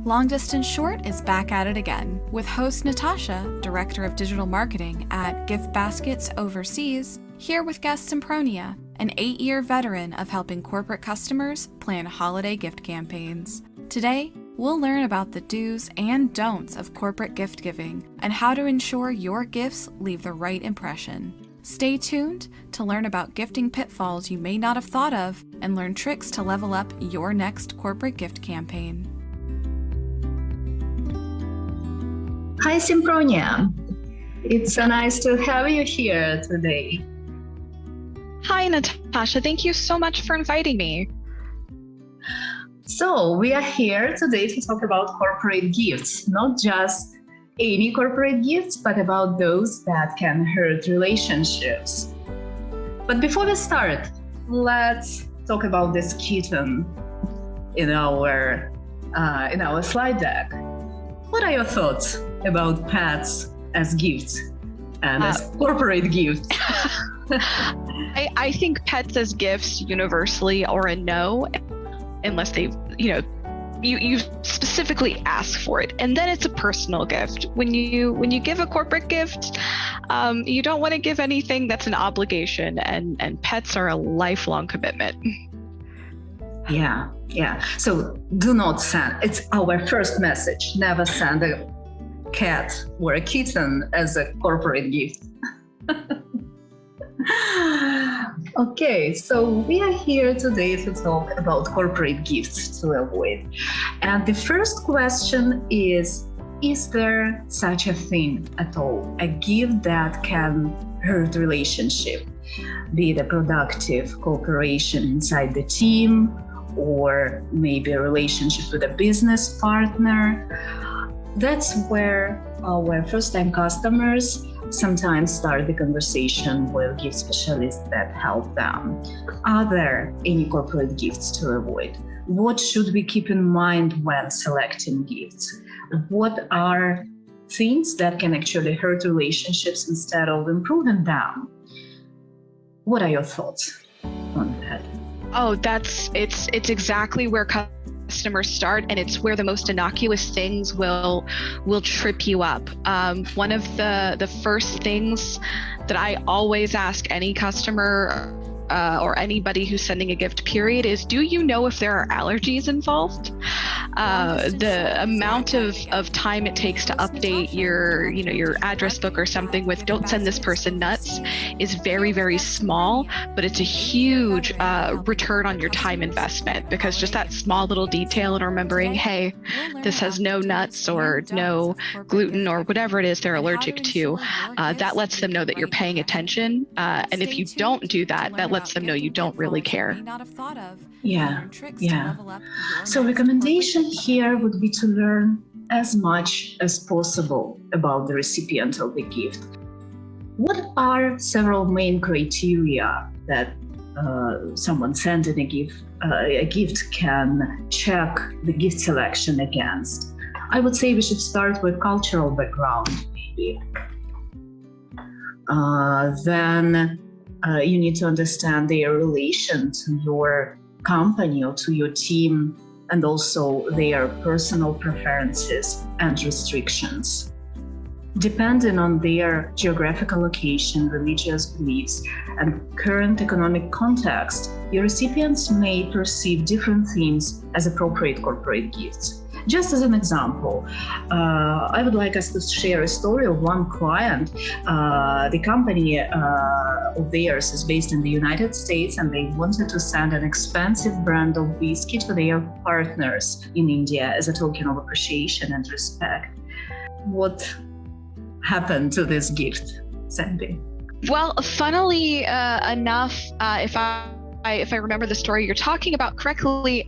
Long Distance Short is back at it again with host Natasha, Director of Digital Marketing at Gift Baskets Overseas, here with guest Sempronia, an 8-year veteran of helping corporate customers plan holiday gift campaigns. Today, we'll learn about the do's and don'ts of corporate gift giving and how to ensure your gifts leave the right impression. Stay tuned to learn about gifting pitfalls you may not have thought of and learn tricks to level up your next corporate gift campaign. Hi, Sempronia. It's so nice to have you here today. Hi, Natasha. Thank you so much for inviting me. So we are here today to talk about corporate gifts, not just any corporate gifts, but about those that can hurt relationships. But before we start, let's talk about this kitten in our slide deck. What are your thoughts about pets as gifts and as corporate gifts? I think pets as gifts universally are a no, unless they, you specifically ask for it, and then it's a personal gift. When you give a corporate gift, you don't want to give anything that's an obligation, and pets are a lifelong commitment. Yeah. So do not send. It's our first message. Never send a cat or a kitten as a corporate gift. Okay, so we are here today to talk about corporate gifts to avoid. And the first question is there such a thing at all? A gift that can hurt relationship, be it a productive cooperation inside the team, or maybe a relationship with a business partner. That's where our first-time customers sometimes start the conversation with gift specialists that help them. Are there any corporate gifts to avoid? What should we keep in mind when selecting gifts? What are things that can actually hurt relationships instead of improving them? What are your thoughts on that? Oh, it's exactly where customers start, and it's where the most innocuous things will trip you up. One of the first things that I always ask any customer or anybody who's sending a gift period is, do you know if there are allergies involved? The amount of time it takes to update your address book or something with "don't send this person nuts" is very, very small, but it's a huge return on your time investment, because just that small little detail and remembering, hey, this has no nuts or no gluten or whatever it is they're allergic to, that lets them know that you're paying attention. And if you don't do that, that lets them know you don't really care. Yeah. So recommendation here would be to learn as much as possible about the recipient of the gift. What are several main criteria that someone sending a gift can check the gift selection against? I would say we should start with cultural background, maybe. Then you need to understand their relation to your company or to your team, and also their personal preferences and restrictions. Depending on their geographical location, religious beliefs, and current economic context, your recipients may perceive different things as appropriate corporate gifts. Just as an example, I would like us to share a story of one client. The company of theirs is based in the United States, and they wanted to send an expensive brand of whiskey to their partners in India as a token of appreciation and respect. What happened to this gift, Sandy? Well, funnily enough, if I remember the story you're talking about correctly,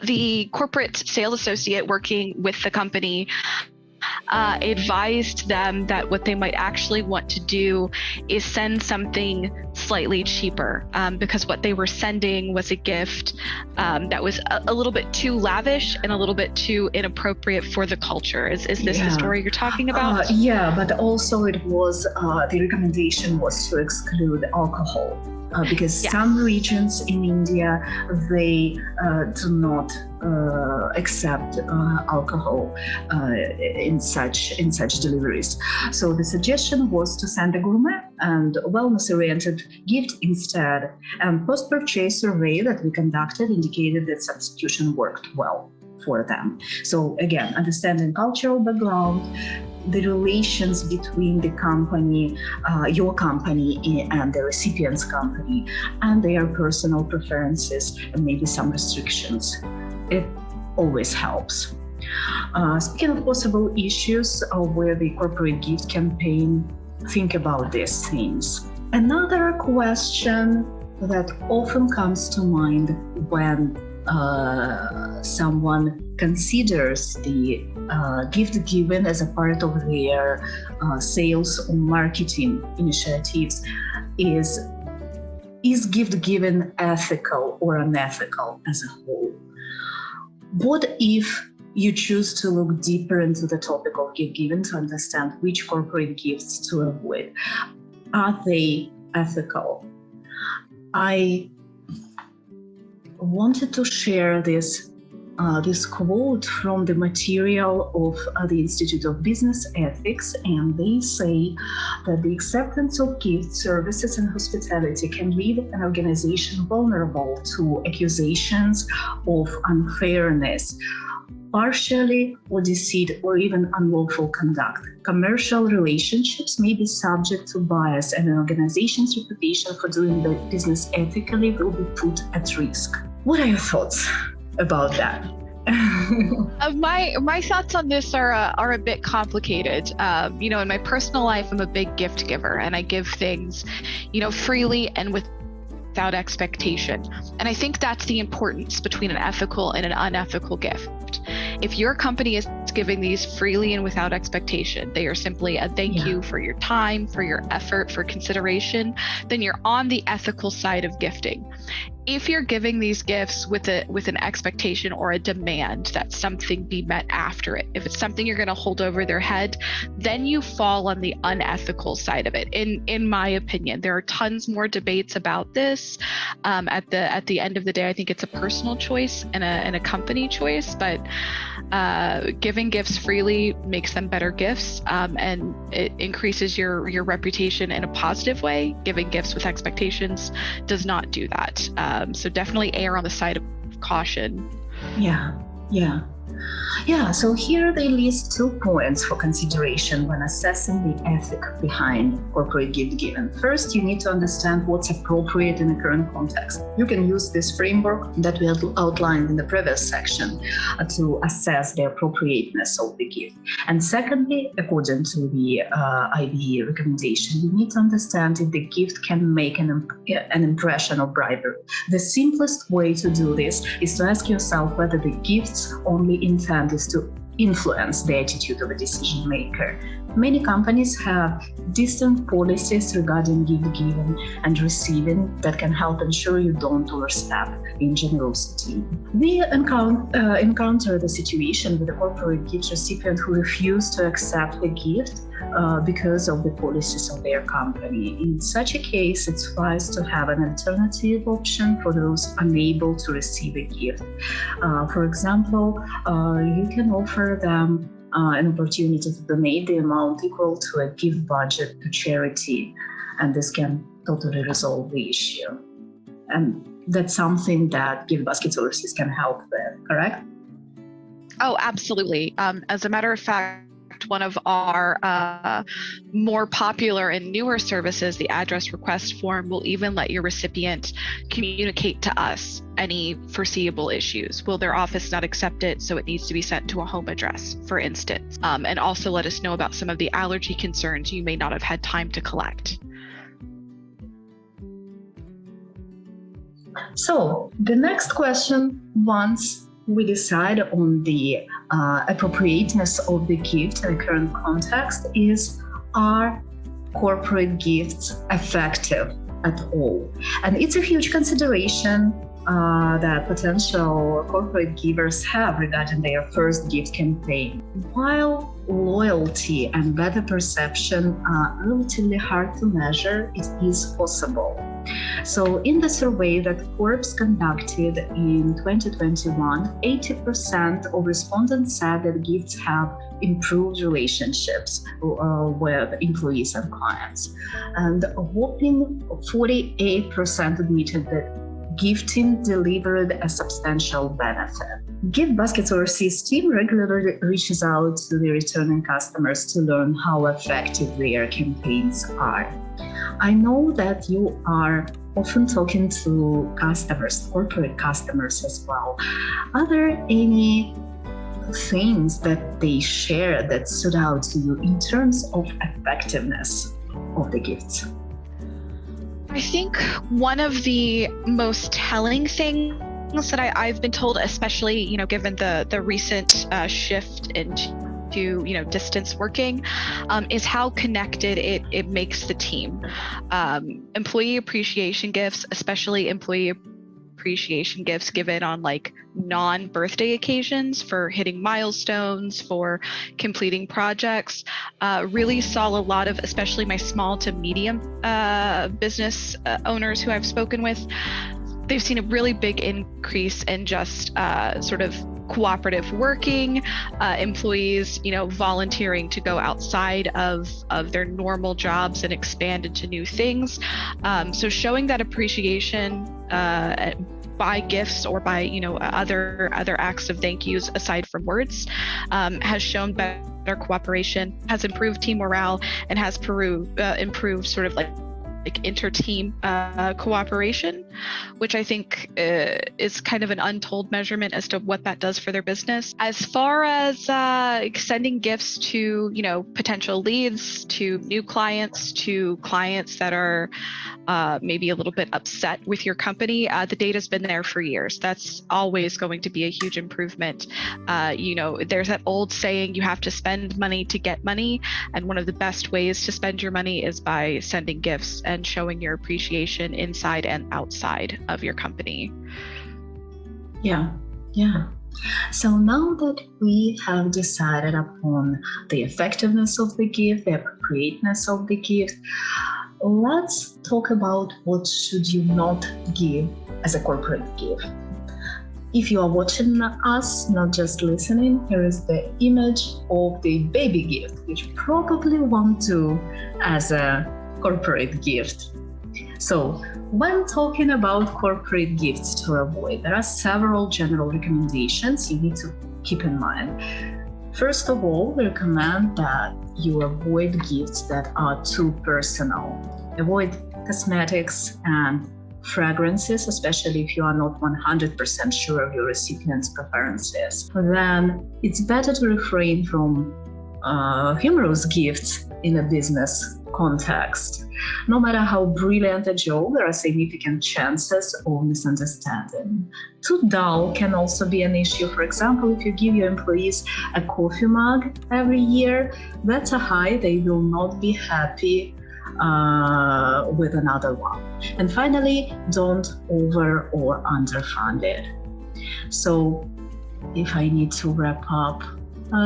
the corporate sales associate working with the company advised them that what they might actually want to do is send something slightly cheaper, because what they were sending was a gift that was a little bit too lavish and a little bit too inappropriate for the culture. Is this the story you're talking about? Yeah, but also it was the recommendation was to exclude alcohol because some regions in India, they do not accept alcohol in such deliveries. So the suggestion was to send a gourmet and wellness-oriented gift instead. And post-purchase survey that we conducted indicated that substitution worked well for them. So again, understanding cultural background, the relations between the company, your company and the recipient's company, and their personal preferences and maybe some restrictions. It always helps. Speaking of possible issues where the corporate gift campaign, think about these things. Another question that often comes to mind when someone considers the gift given as a part of their sales or marketing initiatives is gift given ethical or unethical as a whole? What if you choose to look deeper into the topic of gift giving to understand which corporate gifts to avoid? Are they ethical? I wanted to share this quote from the material of the Institute of Business Ethics, and they say that the acceptance of gifts, services, and hospitality can leave an organization vulnerable to accusations of unfairness, partially or deceit, or even unlawful conduct. Commercial relationships may be subject to bias, and an organization's reputation for doing the business ethically will be put at risk. What are your thoughts about that? My thoughts on this are a bit complicated. In my personal life, I'm a big gift giver, and I give things, freely and without expectation. And I think that's the importance between an ethical and an unethical gift. If your company is giving these freely and without expectation, they are simply a thank you for your time, for your effort, for consideration, then you're on the ethical side of gifting. If you're giving these gifts with an expectation or a demand that something be met after it, if it's something you're going to hold over their head, then you fall on the unethical side of it. In my opinion, there are tons more debates about this. At the end of the day, I think it's a personal choice and a company choice, but giving gifts freely makes them better gifts, and it increases your reputation in a positive way. Giving gifts with expectations does not do that. So definitely err on the side of caution. Yeah, so here they list 2 points for consideration when assessing the ethic behind corporate gift giving. First, you need to understand what's appropriate in the current context. You can use this framework that we outlined in the previous section to assess the appropriateness of the gift. And secondly, according to the IBE recommendation, you need to understand if the gift can make an impression of bribery. The simplest way to do this is to ask yourself whether the gift's only intent is to influence the attitude of a decision maker. Many companies have distinct policies regarding gift giving and receiving that can help ensure you don't overstep in generosity. We encounter the situation with a corporate gift recipient who refused to accept the gift because of the policies of their company. In such a case, it's wise to have an alternative option for those unable to receive a gift. For example, you can offer them an opportunity to donate the amount equal to a gift budget to charity, and this can totally resolve the issue. And that's something that Gift Baskets Overseas can help with, correct? Oh, absolutely. As a matter of fact, one of our more popular and newer services, the address request form, will even let your recipient communicate to us any foreseeable issues. Will their office not accept it, so it needs to be sent to a home address, for instance, and also let us know about some of the allergy concerns you may not have had time to collect. So the next question, once we decide on the appropriateness of the gift in the current context, is, are corporate gifts effective at all? And it's a huge consideration that potential corporate givers have regarding their first gift campaign. While loyalty and better perception are relatively hard to measure, it is possible. So in the survey that Forbes conducted in 2021, 80% of respondents said that gifts have improved relationships with employees and clients. And a whopping 48% admitted that gifting delivered a substantial benefit. Gift Baskets Overseas team regularly reaches out to the returning customers to learn how effective their campaigns are. I know that you are often talking to customers, corporate customers as well. Are there any things that they share that stood out to you in terms of effectiveness of the gifts? I think one of the most telling things that I've been told, especially, given the recent shift into distance working, is how connected it makes the team. Employee appreciation gifts, especially employee appreciation gifts given on non-birthday occasions for hitting milestones, for completing projects, really saw a lot of, especially my small to medium business owners who I've spoken with. They've seen a really big increase in just sort of cooperative working, employees, volunteering to go outside of their normal jobs and expand into new things. So showing that appreciation by gifts or by other acts of thank yous aside from words has shown better cooperation, has improved team morale, and has improved sort of like inter-team cooperation, which I think is kind of an untold measurement as to what that does for their business. As far as sending gifts to potential leads, to new clients, to clients that are maybe a little bit upset with your company, the data's been there for years. That's always going to be a huge improvement. There's that old saying, you have to spend money to get money, and one of the best ways to spend your money is by sending gifts and showing your appreciation inside and outside of your company. Yeah. So now that we have decided upon the effectiveness of the gift, the appropriateness of the gift, let's talk about what should you not give as a corporate gift. If you are watching us, not just listening, here is the image of the baby gift, which you probably won't do as a corporate gift. So when talking about corporate gifts to avoid, there are several general recommendations you need to keep in mind. First of all, we recommend that you avoid gifts that are too personal. Avoid cosmetics and fragrances, especially if you are not 100% sure of your recipient's preferences. Then it's better to refrain from humorous gifts in a business context. No matter how brilliant a joke, there are significant chances of misunderstanding. Too dull can also be an issue. For example, if you give your employees a coffee mug every year, that's a high. They will not be happy with another one. And finally, don't over or underfund it. So if I need to wrap up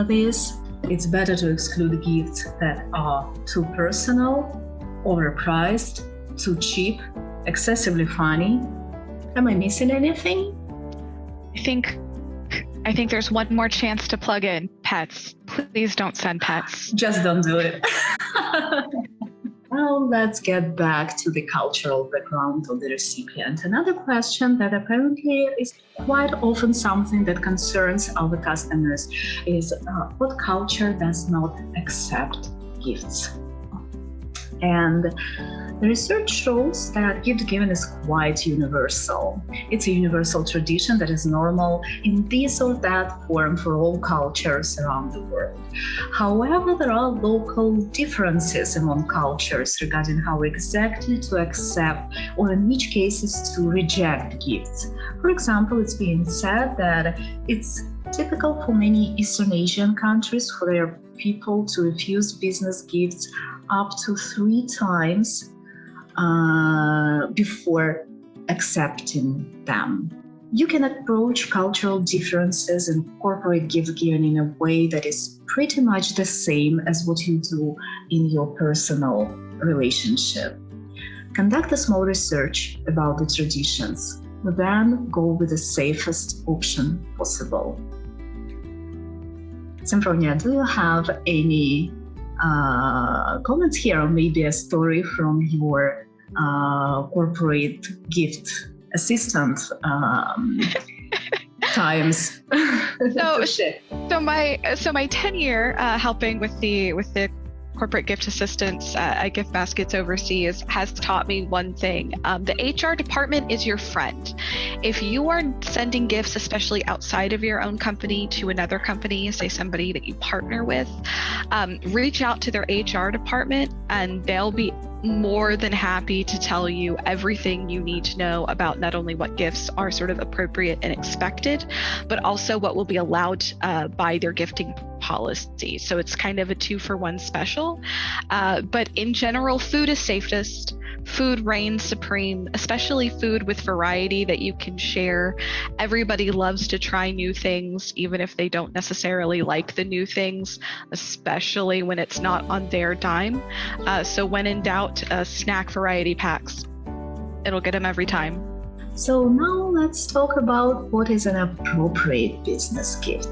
this, it's better to exclude gifts that are too personal, overpriced, too cheap, excessively funny. Am I missing anything? I think there's one more chance to plug in: pets. Please don't send pets. Just don't do it. Well, let's get back to the cultural background of the recipient. Another question that apparently is quite often something that concerns our customers is what culture does not accept gifts? And the research shows that gift giving is quite universal. It's a universal tradition that is normal in this or that form for all cultures around the world. However, there are local differences among cultures regarding how exactly to accept, or in which cases to reject gifts. For example, it's being said that it's typical for many Eastern Asian countries for their people to refuse business gifts up to 3 times before accepting them. You can approach cultural differences and corporate gift giving in a way that is pretty much the same as what you do in your personal relationship. Conduct a small research about the traditions, then go with the safest option possible. Sempronia, do you have any comments here, or maybe a story from your corporate gift assistant times? So my tenure helping with the corporate gift assistants at Gift Baskets Overseas has taught me one thing. The HR department is your friend. If you are sending gifts, especially outside of your own company, to another company, say somebody that you partner with, reach out to their HR department and they'll be more than happy to tell you everything you need to know about not only what gifts are sort of appropriate and expected, but also what will be allowed by their gifting policy. So it's kind of a 2-for-1 special. But in general, food is safest. Food reigns supreme, especially food with variety that you can share. Everybody loves to try new things, even if they don't necessarily like the new things, especially when it's not on their dime. So when in doubt, snack variety packs. It'll get them every time. So now let's talk about what is an appropriate business gift.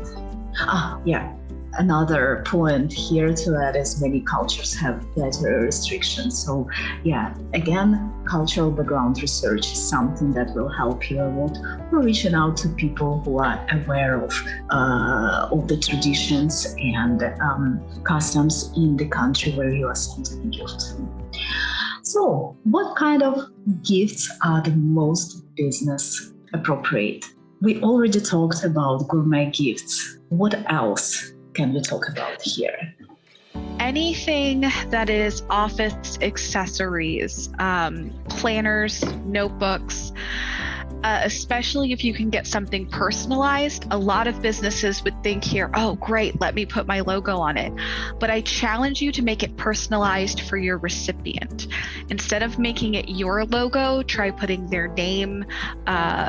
Another point here to add is many cultures have better restrictions. So again, cultural background research is something that will help you a lot. We're reaching out to people who are aware of the traditions and customs in the country where you are sending a gift. So what kind of gifts are the most business appropriate? We already talked about gourmet gifts. What else can we talk about here? Anything that is office accessories, planners, notebooks, especially if you can get something personalized. A lot of businesses would think here, oh, great, let me put my logo on it. But I challenge you to make it personalized for your recipient. Instead of making it your logo, try putting their name,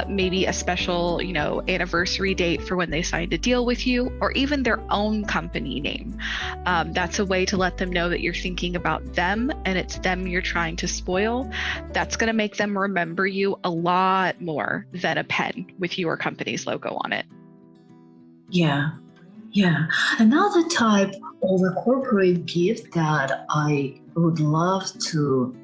maybe a special, anniversary date for when they signed a deal with you, or even their own company name. That's a way to let them know that you're thinking about them and it's them you're trying to spoil. That's going to make them remember you a lot more than a pen with your company's logo on it. Yeah. Another type of a corporate gift that I would love to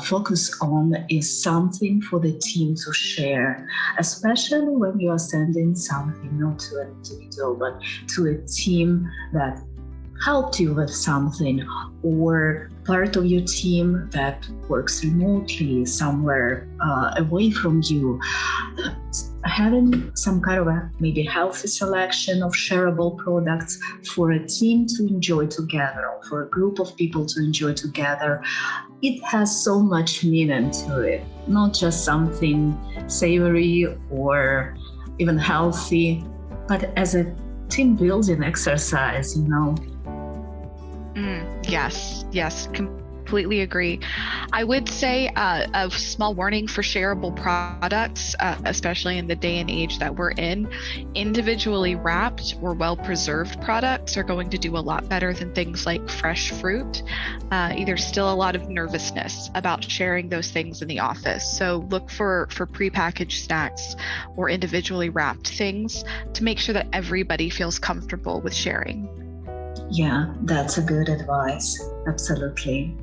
focus on is something for the team to share, especially when you are sending something not to an individual, but to a team that helped you with something, or part of your team that works remotely somewhere away from you. Having some kind of a maybe healthy selection of shareable products for a team to enjoy together, or for a group of people to enjoy together, it has so much meaning to it. Not just something savory or even healthy, but as a team building exercise, Yes, completely agree. I would say a small warning for shareable products, especially in the day and age that we're in. Individually wrapped or well-preserved products are going to do a lot better than things like fresh fruit. There's still a lot of nervousness about sharing those things in the office. So look for prepackaged snacks or individually wrapped things to make sure that everybody feels comfortable with sharing. Yeah, that's a good advice. Absolutely.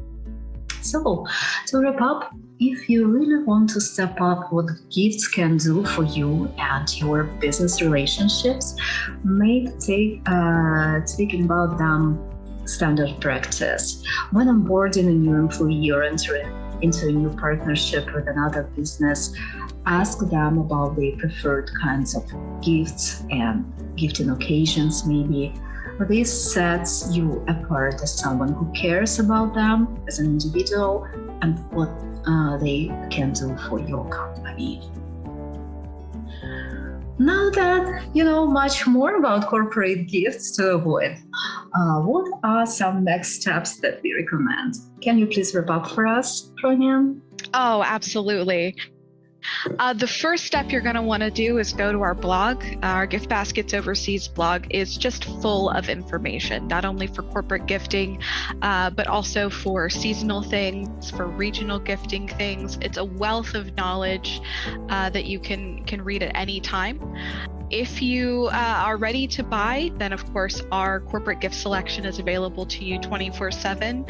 So, to wrap up, if you really want to step up what gifts can do for you and your business relationships, make thinking about them standard practice. When onboarding a new employee or entering into a new partnership with another business, ask them about their preferred kinds of gifts and gifting occasions maybe. This sets you apart as someone who cares about them as an individual and what they can do for your company. Now that you know much more about corporate gifts to avoid, what are some next steps that we recommend? Can you please wrap up for us, Pronya? Oh, absolutely. The first step you're going to want to do is go to our blog. Our Gift Baskets Overseas blog is just full of information, not only for corporate gifting, but also for seasonal things, for regional gifting things. It's a wealth of knowledge that you can read at any time. If you are ready to buy, then of course our corporate gift selection is available to you 24/7.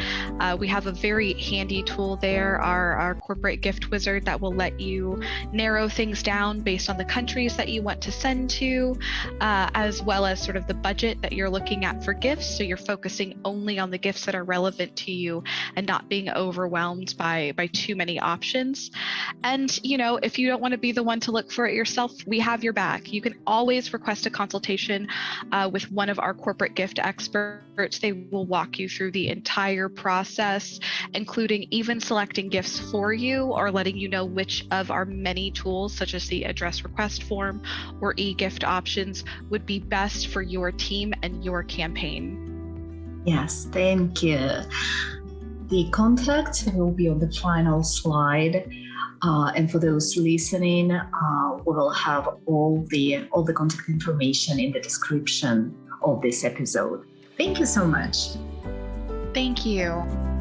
We have a very handy tool there, our corporate gift wizard, that will let you narrow things down based on the countries that you want to send to, as well as sort of the budget that you're looking at for gifts. So you're focusing only on the gifts that are relevant to you and not being overwhelmed by too many options. And, if you don't want to be the one to look for it yourself, we have your back. You can always request a consultation with one of our corporate gift experts. They will walk you through the entire process, including even selecting gifts for you or letting you know which of our many tools, such as the address request form or e-gift options, would be best for your team and your campaign. Yes, thank you. The contact will be on the final slide. And for those listening, we will have all the contact information in the description of this episode. Thank you so much. Thank you.